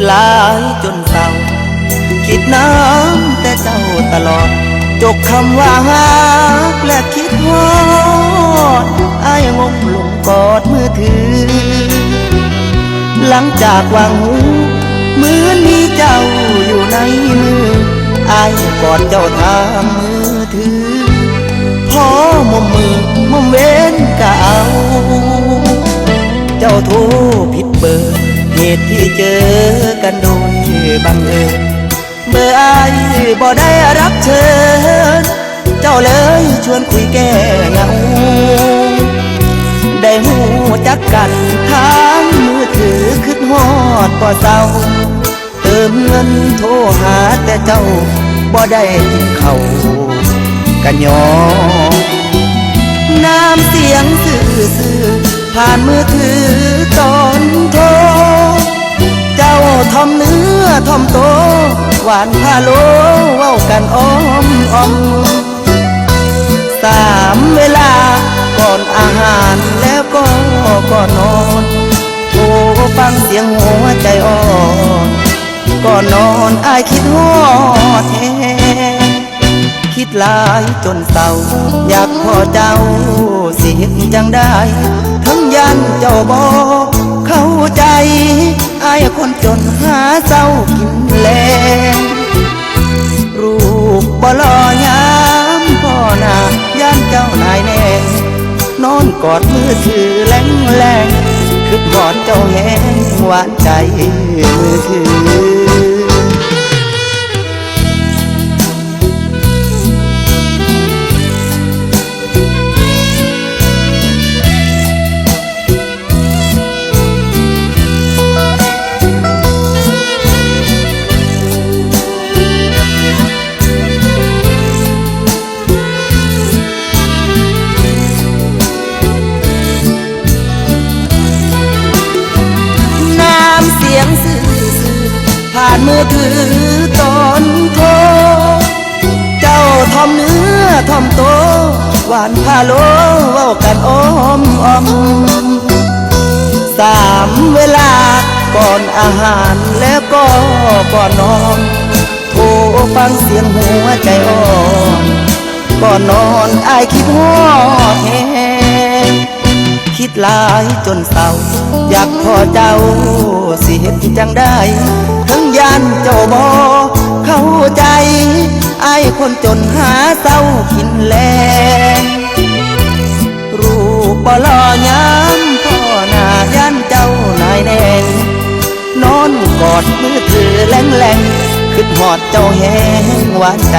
หลายจนเศร้าคิดน้ำแต่เจ้าตลอดจกคำว่าฮักและคิดฮอดอ้ายงงลงกอดมือถือหลังจากวางหูเหมือนมีเจ้าอยู่ในมืออ้ายกอดเจ้าทางมือถือพอมมือมเว้นกะเอาเจ้าโทรผิดเบอร์เหตุที่เจอกันโดยบังเอิญเมื่ออ้ายบ่ได้รับเชิญเจ้าเลยชวนคุยแก้เหงาได้หูจักกันทางมือถือขึ้นฮอดบ่เศร้าเติมเงินโทรหาแต่เจ้าบ่ได้กินข้าวกันยอน้ำเสียงซื่อๆผ่านมือถือตอนโทรเจ้าทอมเนื้อทอมโตหวานพาโลเว้ากันอ้อมสามเวลาก่อนอาหารแล้วก็ก่อนนอนโทรฟังเสียงหัวใจอ่อนก่อนนอนอ้ายคิดฮอดแท้คิดหลายจนเศร้าอยากพอเจ้าสิเฮ็ดจังได้ทั้งยันเจ้าบ่เข้าใจอ้ายคนจนหาเศร้ากินแลงรูปบ่หล่อยามพ่อหน้าย่านเจ้านายแน่นอนกอดมือถือแรงคือหอดเจ้าแห้งหวานใจมือถือผ่านมือถือตอนโทรเจ้าทอมเนื้อทอมโตหวานพาโลเว้ากันอ้อมสามเวลาก่อนอาหารแล้วก็ก่อนนอนโทรฟังเสียงหัวใจอ่อนก่อนนอนอ้ายคิดฮอดแฮงคิดหลายจนเศร้าอยากพอเจ้าสิเฮ็ดจังได้ทั้งยันเจ้าบ่เข้าใจอ้ายคนจนหาเศร้ากินแลงรูปบ่หล่อยามพ่อหน้ายันเจ้านายแน่นอนกอดมือถือแรงคิดฮอดเจ้าแห้งหวานใจ